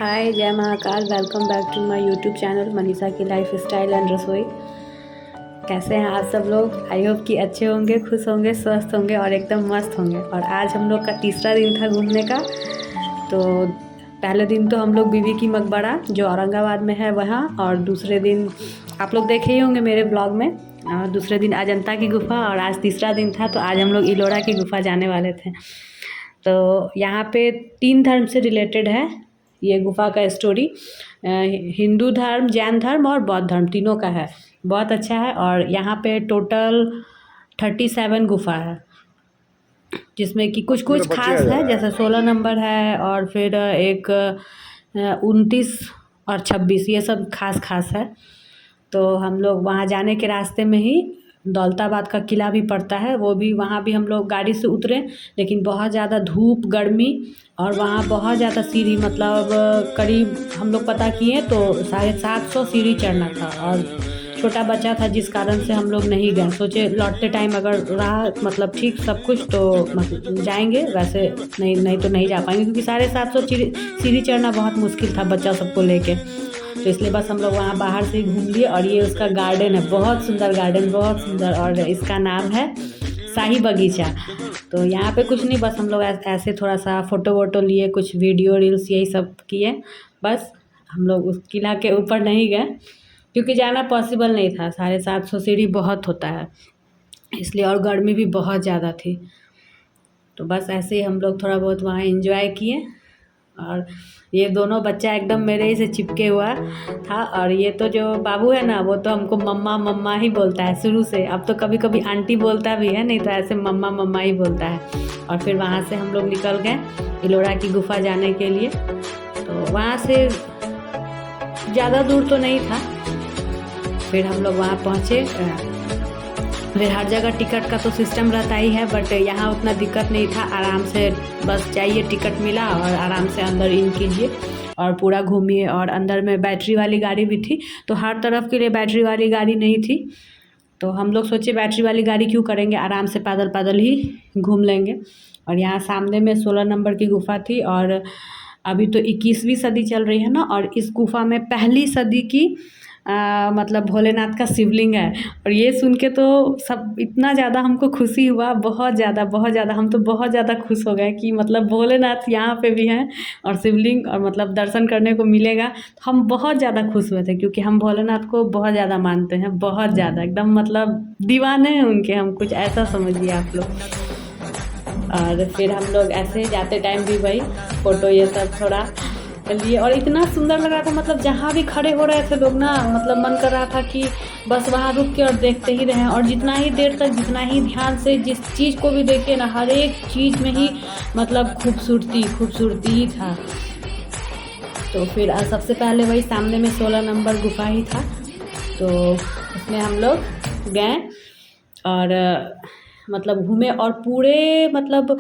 हाय, जय Mahakal. Welcome back to my YouTube channel Manisha की life style and रसोई। कैसे हैं आप सब लोग? आई होप कि अच्छे होंगे, खुश होंगे, स्वस्थ होंगे और एकदम मस्त होंगे। और आज हम लोग का तीसरा दिन था घूमने का। तो पहले दिन तो हम लोग बीबी की मकबरा जो औरंगाबाद में है वहाँ, और दूसरे दिन आप लोग देखे ही होंगे मेरे ब्लॉग में। और दूसरे दिन अजंता की गुफ़ा, और आज तीसरा दिन था तो आज हम लोग इलोरा की गुफ़ा जाने वाले थे। तो यहाँ पे 3 धर्म से रिलेटेड है ये गुफ़ा का स्टोरी। हिंदू धर्म, जैन धर्म और बौद्ध धर्म तीनों का है। बहुत अच्छा है। और यहाँ पे टोटल 37 गुफ़ा है, जिसमें कि कुछ मेरा कुछ बच्चे आ खास जा है, रहा है। जैसे 16 नंबर है और फिर एक 29 और 26, ये सब खास खास है। तो हम लोग वहाँ जाने के रास्ते में ही दौलताबाद का किला भी पड़ता है, वो भी वहाँ भी हम लोग गाड़ी से उतरे, लेकिन बहुत ज़्यादा धूप गर्मी और वहाँ बहुत ज़्यादा सीढ़ी, मतलब करीब हम लोग पता किए तो 750 सीढ़ी चढ़ना था। और छोटा बच्चा था जिस कारण से हम लोग नहीं गए। सोचे लौटते टाइम अगर रहा मतलब ठीक सब कुछ तो मतलब जाएंगे, वैसे नहीं नहीं तो नहीं जा पाएंगे, क्योंकि 750 सीढ़ी चढ़ना बहुत मुश्किल था बच्चा सबको लेके। तो इसलिए बस हम लोग वहाँ बाहर से ही घूम लिए। और ये उसका गार्डन है, बहुत सुंदर गार्डन, बहुत सुंदर। और इसका नाम है शाही बगीचा। तो यहाँ पे कुछ नहीं, बस हम लोग ऐसे थोड़ा सा फ़ोटो वोटो लिए, कुछ वीडियो रील्स यही सब किए। बस हम लोग उस किला के ऊपर नहीं गए, क्योंकि जाना पॉसिबल नहीं था। 750 सीढ़ी बहुत होता है इसलिए, और गर्मी भी बहुत ज़्यादा थी। तो बस ऐसे ही हम लोग थोड़ा बहुत वहाँ एंजॉय किए। और ये दोनों बच्चा एकदम मेरे ही से चिपके हुआ था। और ये तो जो बाबू है ना, वो तो हमको मम्मा मम्मा ही बोलता है शुरू से। अब तो कभी कभी आंटी बोलता भी है, नहीं तो ऐसे मम्मा मम्मा ही बोलता है। और फिर वहाँ से हम लोग निकल गए इलोरा की गुफ़ा जाने के लिए। तो वहाँ से ज़्यादा दूर तो नहीं था। फिर हम लोग वहाँ पहुँचे। फिर हर जगह टिकट का तो सिस्टम रहता ही है, बट यहाँ उतना दिक्कत नहीं था। आराम से बस जाइए, टिकट मिला और आराम से अंदर इन कीजिए और पूरा घूमिए। और अंदर में बैटरी वाली गाड़ी भी थी, तो हर तरफ के लिए बैटरी वाली गाड़ी नहीं थी। तो हम लोग सोचे बैटरी वाली गाड़ी क्यों करेंगे, आराम से पैदल पैदल ही घूम लेंगे। और यहाँ सामने में 16 नंबर की गुफ़ा थी। और अभी तो 21वीं सदी चल रही है ना, और इस गुफ़ा में पहली सदी की मतलब भोलेनाथ का शिवलिंग है। और ये सुन के तो सब इतना ज़्यादा हमको खुशी हुआ, बहुत ज़्यादा बहुत ज़्यादा। हम तो बहुत ज़्यादा खुश हो गए कि मतलब भोलेनाथ यहाँ पे भी हैं और शिवलिंग, और मतलब दर्शन करने को मिलेगा। तो हम बहुत ज़्यादा खुश हुए थे, क्योंकि हम भोलेनाथ को बहुत ज़्यादा मानते हैं, बहुत ज़्यादा, एकदम मतलब दीवाने हैं उनके हम, कुछ ऐसा समझिए आप लोग। और फिर हम लोग ऐसे जाते टाइम भी वही फ़ोटो ये सब थोड़ा लिए। और इतना सुंदर लग रहा था, मतलब जहाँ भी खड़े हो रहे थे लोग ना, मतलब मन कर रहा था कि बस वहाँ रुक के और देखते ही रहें। और जितना ही देर तक, जितना ही ध्यान से जिस चीज़ को भी देखिए ना, हर एक चीज़ में ही मतलब खूबसूरती खूबसूरती ही था। तो फिर सबसे पहले वही सामने में 16 नंबर गुफ़ा ही था, तो उसमें हम लोग गए और मतलब घूमे। और पूरे मतलब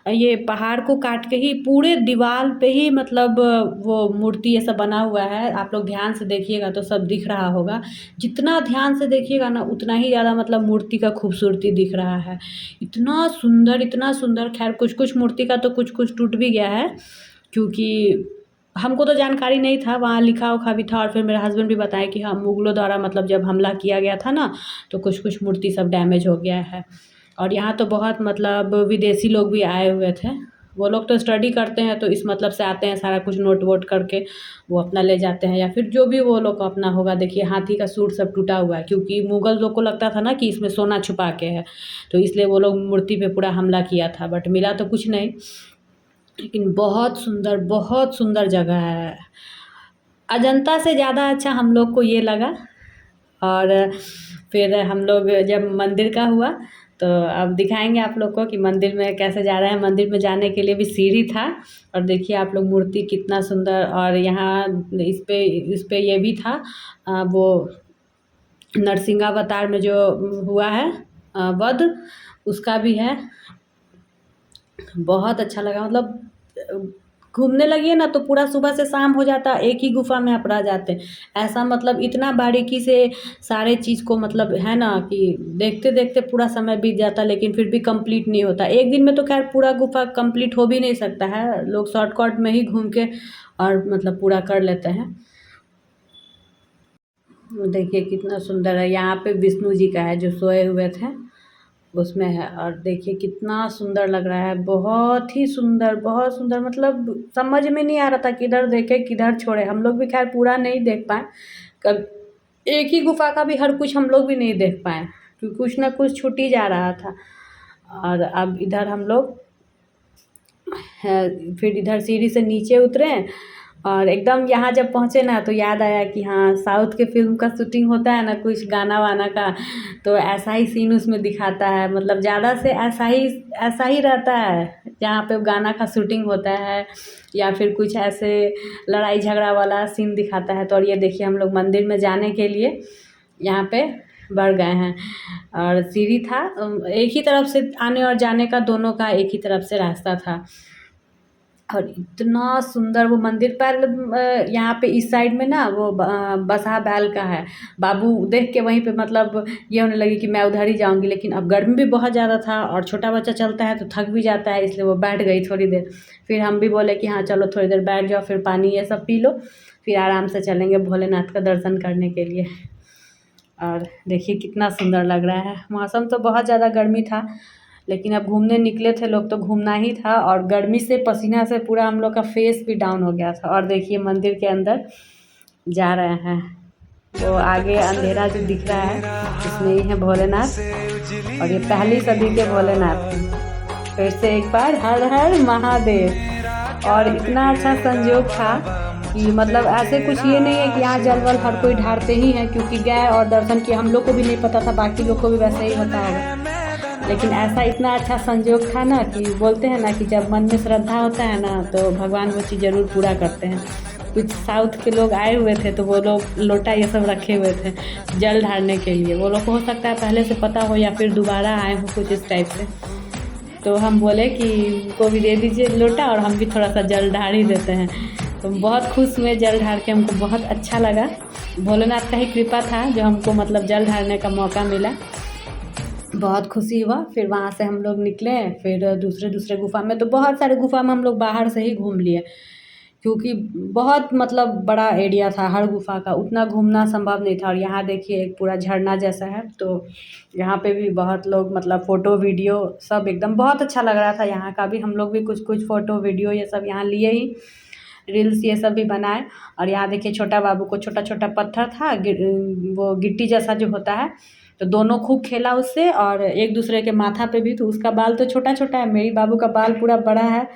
ये पहाड़ को काट के ही पूरे दीवार पे ही मतलब वो मूर्ति ऐसा बना हुआ है। आप लोग ध्यान से देखिएगा तो सब दिख रहा होगा। जितना ध्यान से देखिएगा ना, उतना ही ज़्यादा मतलब मूर्ति का खूबसूरती दिख रहा है। इतना सुंदर, इतना सुंदर। खैर कुछ कुछ मूर्ति का तो कुछ कुछ टूट भी गया है, क्योंकि हमको तो जानकारी नहीं था, वहाँ लिखा उखा भी था। और फिर मेरे हस्बैंड भी बताए कि हाँ, मुगलों द्वारा मतलब जब हमला किया गया था ना, तो कुछ कुछ मूर्ति सब डैमेज हो गया है। और यहाँ तो बहुत मतलब विदेशी लोग भी आए हुए थे। वो लोग तो स्टडी करते हैं, तो इस मतलब से आते हैं, सारा कुछ नोट वोट करके वो अपना ले जाते हैं, या फिर जो भी वो लोग का अपना होगा। देखिए हाथी का सूट सब टूटा हुआ है, क्योंकि मुगल लोग को लगता था ना कि इसमें सोना छुपा के है, तो इसलिए वो लोग मूर्ति पे पूरा हमला किया था। बट मिला तो कुछ नहीं, लेकिन बहुत सुंदर जगह है। अजंता से ज़्यादा अच्छा हम लोग को ये लगा। और फिर हम लोग जब मंदिर का हुआ, तो अब दिखाएंगे आप लोग को कि मंदिर में कैसे जा रहे हैं। मंदिर में जाने के लिए भी सीढ़ी था। और देखिए आप लोग मूर्ति कितना सुंदर। और यहाँ इस पे ये भी था वो नरसिंहावतार में जो हुआ है वध, उसका भी है। बहुत अच्छा लगा, मतलब घूमने लगिए ना तो पूरा सुबह से शाम हो जाता है, एक ही गुफ़ा में आप रह जाते हैं। ऐसा मतलब इतना बारीकी से सारे चीज़ को मतलब है ना कि देखते-देखते पूरा समय बीत जाता है, लेकिन फिर भी कंप्लीट नहीं होता। एक दिन में तो ख़ैर पूरा गुफ़ा कंप्लीट हो भी नहीं सकता है, लोग शॉर्टकट में ही घूम के और मतलब पूरा कर लेते हैं। देखिए कितना सुंदर है, यहाँ पे विष्णु जी का है जो सोए हुए थे, उसमें है। और देखिए कितना सुंदर लग रहा है, बहुत ही सुंदर, बहुत सुंदर। मतलब समझ में नहीं आ रहा था किधर देखे किधर छोड़े। हम लोग भी खैर पूरा नहीं देख पाए, कब एक ही गुफ़ा का भी हर कुछ हम लोग भी नहीं देख पाए, क्योंकि कुछ ना कुछ छूट ही जा रहा था। और अब इधर हम लोग फिर इधर सीढ़ी से नीचे उतरे और एकदम यहाँ जब पहुँचे ना तो याद आया कि हाँ, साउथ के फ़िल्म का शूटिंग होता है ना कुछ गाना वाना का, तो ऐसा ही सीन उसमें दिखाता है। मतलब ज़्यादा से ऐसा ही रहता है जहाँ पे गाना का शूटिंग होता है या फिर कुछ ऐसे लड़ाई झगड़ा वाला सीन दिखाता है। तो और ये देखिए हम लोग मंदिर में जाने के लिए यहाँ पे बढ़ गए हैं और सीढ़ी था, एक ही तरफ से आने और जाने का, दोनों का एक ही तरफ से रास्ता था। और इतना सुंदर वो मंदिर पर यहाँ पे इस साइड में ना वो बसहा बैल का है। बाबू देख के वहीं पे मतलब ये होने लगी कि मैं उधर ही जाऊँगी, लेकिन अब गर्मी भी बहुत ज़्यादा था और छोटा बच्चा चलता है तो थक भी जाता है, इसलिए वो बैठ गई थोड़ी देर। फिर हम भी बोले कि हाँ चलो थोड़ी देर बैठ जाओ, फिर पानी ये सब पी लो, फिर आराम से चलेंगे भोलेनाथ का दर्शन करने के लिए। और देखिए कितना सुंदर लग रहा है। मौसम तो बहुत ज़्यादा गर्मी था, लेकिन अब घूमने निकले थे लोग तो घूमना ही था, और गर्मी से पसीना से पूरा हम लोग का फेस भी डाउन हो गया था। और देखिए मंदिर के अंदर जा रहे हैं, तो आगे अंधेरा जो दिख रहा है इसमें ही है भोलेनाथ, और ये पहली सदी के भोलेनाथ हैं। फिर से एक बार हर हर महादेव। और इतना अच्छा संयोग था कि मतलब ऐसे कुछ ये नहीं है कि यहाँ जल वल हर कोई ढारते ही हैं, क्योंकि गए और दर्शन किए। हम लोग को भी नहीं पता था, बाकी लोग को भी वैसे ही होता होगा, लेकिन ऐसा इतना अच्छा संयोग था ना कि बोलते हैं ना कि जब मन में श्रद्धा होता है ना तो भगवान वो चीज़ ज़रूर पूरा करते हैं। कुछ साउथ के लोग आए हुए थे तो वो लोग लोटा ये सब रखे हुए थे जल ढारने के लिए। वो लोग को हो सकता है पहले से पता हो या फिर दोबारा आए हो कुछ इस टाइप से। तो हम बोले कि उनको भी दे दीजिए लोटा और हम भी थोड़ा सा जल ढार ही देते हैं। तो बहुत खुश हुए जल ढार के, हमको बहुत अच्छा लगा। भोलेनाथ का ही कृपा था जो हमको मतलब जल ढारने का मौका मिला, बहुत खुशी हुआ। फिर वहाँ से हम लोग निकले, फिर दूसरे गुफ़ा में, तो बहुत सारे गुफ़ा में हम लोग बाहर से ही घूम लिए, क्योंकि बहुत मतलब बड़ा एरिया था, हर गुफ़ा का उतना घूमना संभव नहीं था। और यहाँ देखिए एक पूरा झरना जैसा है, तो यहाँ पे भी बहुत लोग मतलब फ़ोटो वीडियो सब एकदम बहुत अच्छा लग रहा था। यहाँ का भी हम लोग भी कुछ फ़ोटो वीडियो ये सब यहाँ लिए ही, रील्स ये सब भी बनाए। और यहाँ देखिए छोटा बाबू को छोटा-छोटा पत्थर था, वो गिट्टी जैसा जो होता है, तो दोनों खूब खेला उससे, और एक दूसरे के माथा पे भी। तो उसका बाल तो छोटा-छोटा है, मेरी बाबू का बाल पूरा बड़ा है,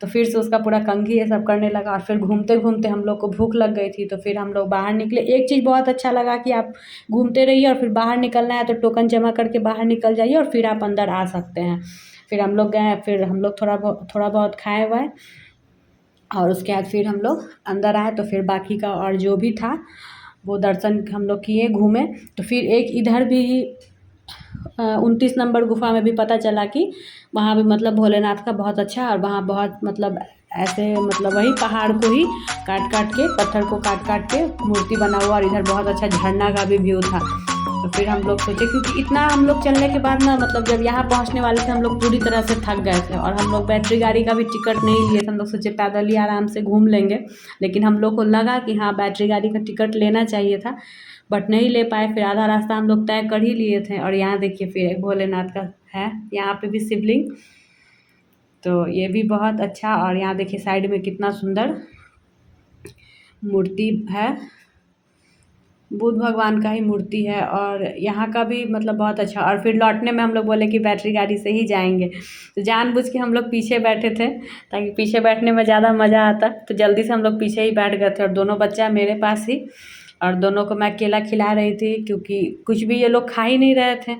तो फिर से उसका पूरा कंघी ये सब करने लगा। और फिर घूमते-घूमते हम लोग को भूख लग गई थी, तो फिर हम लोग बाहर निकले। एक चीज़ बहुत अच्छा लगा कि आप घूमते रहिए और फिर बाहर निकलना है तो टोकन जमा करके बाहर निकल जाइए और फिर आप अंदर आ सकते हैं। फिर हम लोग गए, फिर हम लोग थोड़ा बहुत खाए-वाए, और उसके बाद फिर हम लोग अंदर आए। तो फिर बाकी का और जो भी था वो दर्शन हम लोग किए, घूमे। तो फिर एक इधर भी 29 नंबर गुफ़ा में भी पता चला कि वहाँ भी मतलब भोलेनाथ का बहुत अच्छा, और वहाँ बहुत मतलब ऐसे मतलब वही पहाड़ को ही काट-काट के, पत्थर को काट-काट के मूर्ति बना हुआ, और इधर बहुत अच्छा झरना का भी व्यू था। तो फिर हम लोग सोचे, क्योंकि इतना हम लोग चलने के बाद ना मतलब जब यहाँ पहुँचने वाले थे हम लोग पूरी तरह से थक गए थे, और हम लोग बैटरी गाड़ी का भी टिकट नहीं लिए थे। हम लोग सोचे पैदल ही आराम से घूम लेंगे, लेकिन हम लोग को लगा कि हाँ बैटरी गाड़ी का टिकट लेना चाहिए था, बट नहीं ले पाए। फिर आधा रास्ता हम लोग तय कर ही लिए थे। और यहाँ देखिए फिर एक भोलेनाथ का है, यहाँ पे भी शिवलिंग, तो ये भी बहुत अच्छा। और यहाँ देखिए साइड में कितना सुंदर मूर्ति है, बुद्ध भगवान का ही मूर्ति है। और यहाँ का भी मतलब बहुत अच्छा। और फिर लौटने में हम लोग बोले कि बैटरी गाड़ी से ही जाएंगे, तो जानबूझ के हम लोग पीछे बैठे थे ताकि पीछे बैठने में ज़्यादा मज़ा आता। तो जल्दी से हम लोग पीछे ही बैठ गए थे, और दोनों बच्चा मेरे पास ही, और दोनों को मैं केला खिला रही थी, क्योंकि कुछ भी ये लोग खा ही नहीं रहे थे।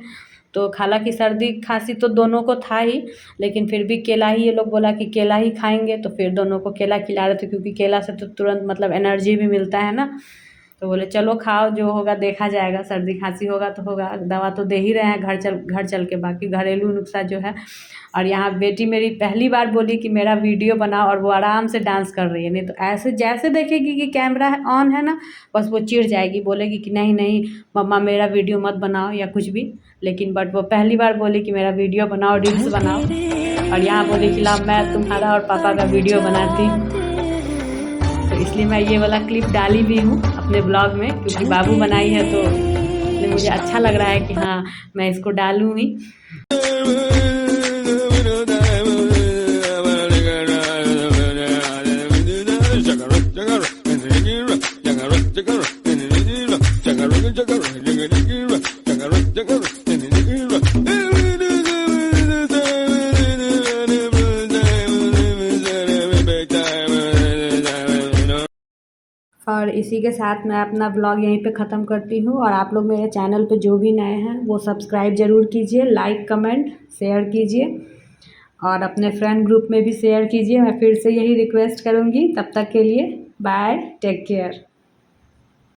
तो हालांकि सर्दी खांसी तो दोनों को था ही, लेकिन फिर भी केला ही ये लोग बोला कि केला ही खाएंगे, तो फिर दोनों को केला खिला रहे थे, क्योंकि केला से तो तुरंत मतलब एनर्जी भी मिलता है ना। तो बोले चलो खाओ, जो होगा देखा जाएगा, सर्दी खांसी होगा तो होगा, दवा तो दे ही रहे हैं घर चल के, बाकी घरेलू नुस्खा जो है। और यहाँ बेटी मेरी पहली बार बोली कि मेरा वीडियो बनाओ, और वो आराम से डांस कर रही है। नहीं तो ऐसे जैसे देखेगी कि कैमरा ऑन है ना, बस वो चिढ़ जाएगी, बोलेगी कि नहीं नहीं मम्मा मेरा वीडियो मत बनाओ या कुछ भी। लेकिन बट वो पहली बार बोली कि मेरा वीडियो बनाओ, रील्स बनाओ, और यहाँ बोली कि ला मैं तुम्हारा और पापा का वीडियो बनाती हूँ। तो इसलिए मैं ये वाला क्लिप डाली भी हूँ अपने ब्लॉग में, क्योंकि बाबू बनाई है तो इसलिए मुझे अच्छा लग रहा है कि हाँ मैं इसको डालूँ ही। और इसी के साथ मैं अपना ब्लॉग यहीं पे ख़त्म करती हूँ। और आप लोग मेरे चैनल पे जो भी नए हैं वो सब्सक्राइब ज़रूर कीजिए, लाइक कमेंट शेयर कीजिए, और अपने फ्रेंड ग्रुप में भी शेयर कीजिए। मैं फिर से यही रिक्वेस्ट करूँगी। तब तक के लिए बाय, टेक केयर।